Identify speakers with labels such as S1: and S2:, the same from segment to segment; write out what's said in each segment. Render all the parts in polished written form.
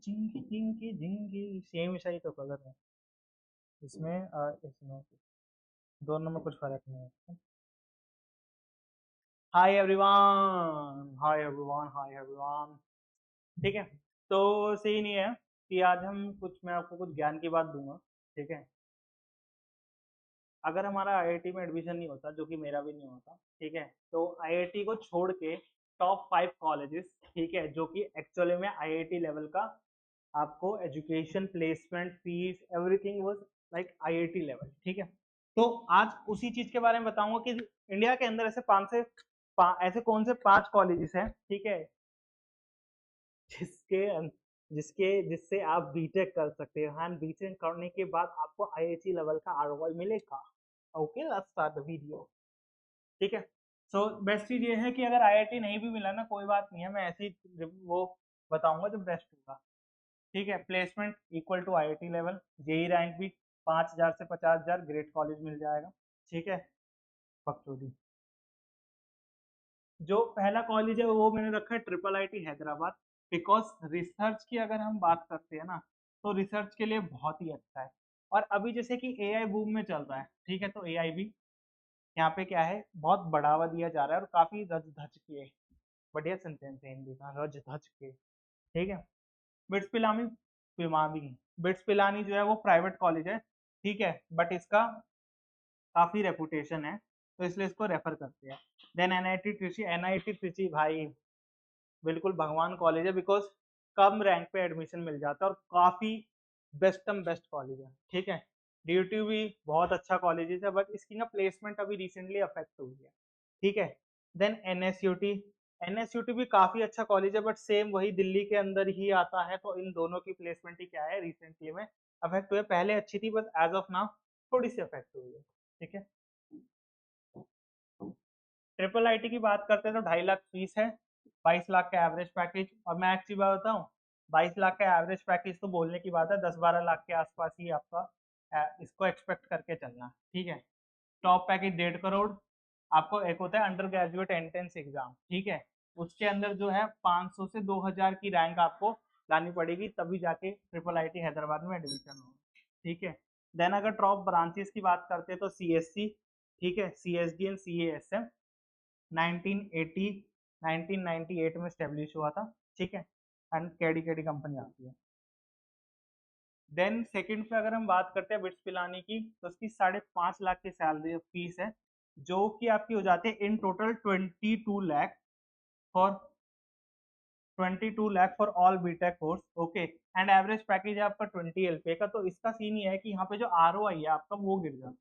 S1: Chinki Chinki जिंगी same ऐसा ही तो colour है इसमें और इसमें, दोनों में कुछ फर्क नहीं है। Hi everyone, hi everyone, hi everyone. ठीक है, तो सीन ये है कि आज हम कुछ, मैं आपको कुछ ज्ञान की बात दूंगा। ठीक है, अगर हमारा आईआईटी में एडमिशन नहीं होता, जो कि मेरा भी नहीं होता, ठीक है, तो आईआईटी को छोड़ के टॉप 5 कॉलेजेस, ठीक है, जो कि एक्चुअली में आईआईटी लेवल का आपको education, placement, fees, everything was like IIT level. ठीक है, तो आज उसी चीज के बारे में बताऊंगा कि इंडिया के अंदर ऐसे ऐसे कौन से 5 कॉलेजेस हैं, ठीक है, जिसके जिसके जिससे आप बीटेक कर सकते हो, एंड बीटेक करने के बाद आपको आईआईटी लेवल का आरओआई मिलेगा। Okay, let's start the video. ठीक है, सो बेस्ट चीज ये है कि अगर आईआईटी नहीं भी मिला ना, कोई बात नहीं है, मैं ऐसे ही वो बताऊंगा जो बेस्ट होगा। ठीक है, placement equal to IIT level, JEE rank भी 5,000 से 50,000 ग्रेट कॉलेज मिल जाएगा। ठीक है, बकचोदी। जो पहला कॉलेज है वो मैंने रखा है triple IT Hyderabad, because research की अगर हम बात करते हैं ना, तो रिसर्च के लिए बहुत ही अच्छा है। और अभी जैसे कि एआई बूम में चल रहा है, ठीक है, तो एआई भी यहाँ पे क्या है, बहुत बढ़ावा दिया जा रहा है और काफी रच धज के, बढ़िया सेंटेंस है हिंदी का, रच धज के। ठीक है, बिट्स पिलानी पिमानी बिट्स पिलानी जो है वो प्राइवेट कॉलेज है, ठीक है, बट इसका काफी रेपुटेशन है, तो इसलिए इसको रेफर करते हैं। देन एनआईटी ट्रिची भाई बिल्कुल भगवान कॉलेज है, बिकॉज कम रैंक पे एडमिशन मिल जाता है और काफी बेस्ट कॉलेज है। ठीक है, डीयूटी भी बहुत अच्छा कॉलेज है, बट इसकी ना प्लेसमेंट अभी रिसेंटली अफेक्ट हुई है। ठीक है, देन एनएसयूटी, एनएसयूटी भी काफी अच्छा कॉलेज है, बट सेम वही दिल्ली के अंदर ही आता है, तो इन दोनों की प्लेसमेंट ही क्या है, रिसेंटली में अफेक्ट हुई है। पहले अच्छी थी, बट एज ऑफ नाउ थोड़ी सी अफेक्ट हुई है। ठीक है, ट्रिपल आईटी की बात करते हैं तो 2.5 लाख फीस है, 22 लाख का एवरेज पैकेज। और मैं एक चीज बताऊं, 22 लाख का एवरेज पैकेज तो बोलने की बात है, 10-12 लाख के आसपास ही आपका इसको एक्सपेक्ट करके चलना। ठीक है, टॉप पैकेज 1.5 करोड़। आपको एक होता है अंडर ग्रेजुएट एंट्रेंस एग्जाम, ठीक है, उसके अंदर जो है 500 से 2,000 की रैंक आपको लानी पड़ेगी, तभी जाके ट्रिपल आईटी हैदराबाद में एडमिशन होगा। ठीक है, देन अगर टॉप ब्रांचेस की बात करते हैं तो सीएससी, ठीक है, सीएसडी एंड सीएएसएम 1980 1998 में स्टेब्लिश हुआ था। ठीक है, एंड केडी केडी कंपनी आती है। देन सेकंड पे अगर हम बात करते हैं बिट्स पिलानी की, तो उसकी 5.5 लाख की सैलरी फीस है, जो कि आपकी हो जाती है in total 22 lakh for 22 lakh for all BTech course. Okay, and average package है आपका 20 LPA का। तो इसका सीन ये है कि यहाँ पे जो आरओआई है आपका वो गिर जाता है।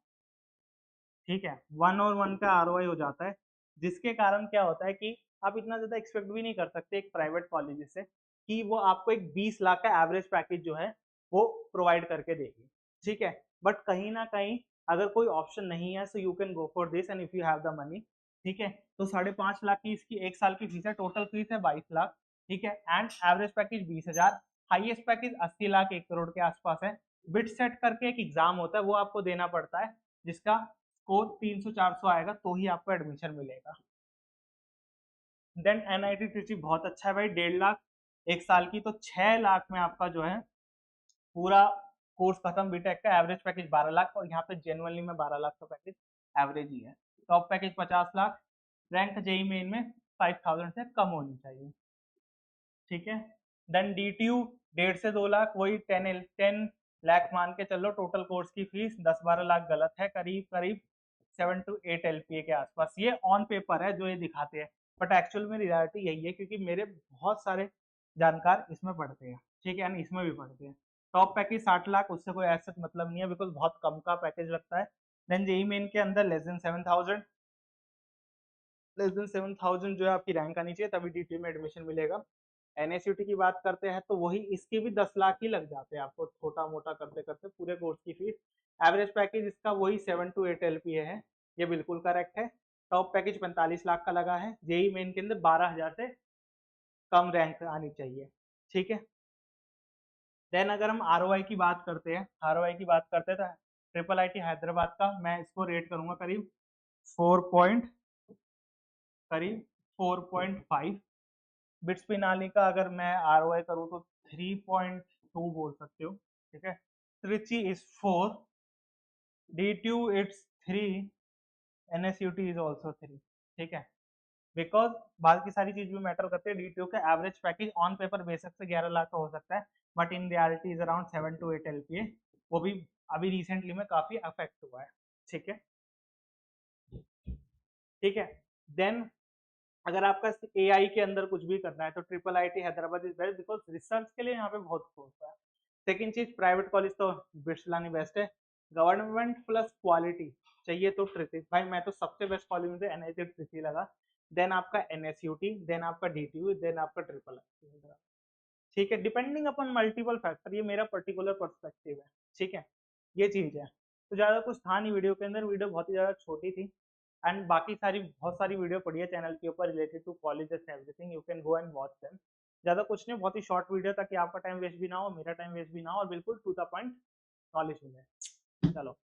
S1: ठीक है, 1 और 1 का आरओआई हो जाता है, जिसके कारण क्या होता है कि आप इतना ज्यादा एक्सपेक्ट भी नहीं कर सकते एक प्राइवेट कॉलेज से कि वो आपको एक 20 लाख का एवरेज पैकेज जो है वो प्रोवाइड करके देगी। ठीक है, बट कहीं ना कहीं अगर कोई ऑप्शन नहीं है, so you can go for this and if you have the money. ठीक है, तो 5.5 लाख की इसकी 1 साल की फीस है, टोटल फीस है 22 लाख। ठीक है, and average package 20,000, highest package 80 lakh, 1 crore के आसपास है। बिट सेट करके एक एग्जाम होता है, वो आपको देना पड़ता है, जिसका स्कोर 300-400 आएगा तो ही आपको एडमिशन मिलेगा। देन एनआईटी ट्रिची बहुत अच्छा है भाई, 1.5 लाख 1 साल की, तो 6 लाख में आपका जो है पूरा कोर्स खत्म। बीटेक का एवरेज पैकेज 12 लाख, और यहाँ पे जेनुअनली में 12 लाख का पैकेज एवरेज ही है। Top package 50 lakh, rank JEE Main में 5,000 से कम होनी चाहिए। ठीक है, देन डीटीयू 1.5 से 2 लाख, वही 10 लाख मान के चलो टोटल कोर्स की फीस। 10-12 लाख गलत है, करीब करीब 7 to 8 LPA के आसपास ये ऑन पेपर है जो ये दिखाते हैं, बट एक्चुअल में रियलिटी यही है, क्योंकि मेरे बहुत सारे जानकार इसमें पढ़ते हैं। ठीक है, इसमें भी पढ़ते हैं। टॉप पैकेज 60 लाख, उससे कोई ऐसा मतलब नहीं है, बिकॉज बहुत कम का पैकेज लगता है। देन जेई मेन के अंदर लेस देन 7,000 जो है आपकी रैंक आनी चाहिए, तभी डीटी में एडमिशन मिलेगा। एनएसयूटी की बात करते हैं तो वही, इसके भी 10 लाख ही लग जाते हैं आपको, छोटा मोटा करते करते पूरे कोर्स की फीस। एवरेज पैकेज इसका वही 7 to 8 LPA है, ये बिल्कुल करेक्ट है। टॉप पैकेज 45 लाख का लगा है, जेई मेन के अंदर 12,000 से कम रैंक आनी चाहिए। ठीक है, देन अगर हम आरओआई की बात करते हैं, आरओआई की बात करते हैं तो ट्रिपल आईटी हैदराबाद का मैं इसको रेट करूंगा करीब 4 पॉइंट करीब 4.5। बिट्स पिनाली का अगर मैं आरओआई करूँ तो 3.2 बोल सकते हो, ठीक है। Trichy is 4, DTU it's 3, NSUT is also 3, ठीक है। बिकॉज बाकी सारी चीज भी मैटर करते हैं। DTU का average package on paper basic से 11 लाख का हो सकता है, but in reality is around 7 to 8 LPA। वो भी अभी रिसेंटली में काफी अफेक्ट हुआ है, ठीक है, ठीक है। देन अगर आपका AI के अंदर कुछ भी करना है तो IIIT Hyderabad is best, because research के लिए यहाँ पे बहुत स्कोप है। सेकेंड चीज, प्राइवेट कॉलेज तो बिरसलानी बेस्ट है। गवर्नमेंट प्लस क्वालिटी चाहिए तो ट्रिची, भाई मैं तो सबसे बेस्ट कॉलेज मुझे NIT ट्रिची लगा। देन आपका NSUT, देन आपका DTU, देन आपका IIIT, ठीक है। डिपेंडिंग अपॉन मल्टीपल फैक्टर, ये मेरा पर्टिकुलर पर्सपेक्टिव है, ठीक है, ये चीज है। तो ज्यादा कुछ था नहीं वीडियो के अंदर, वीडियो बहुत ही ज्यादा छोटी थी। एंड बाकी सारी बहुत सारी वीडियो पड़ी है चैनल के ऊपर related to colleges everything, you can go and watch them. ज्यादा कुछ नहीं, बहुत ही शॉर्ट वीडियो, ताकि आपका टाइम वेस्ट भी ना हो, मेरा टाइम वेस्ट भी ना हो, और बिल्कुल टू द पॉइंट नॉलेज मिले। चलो।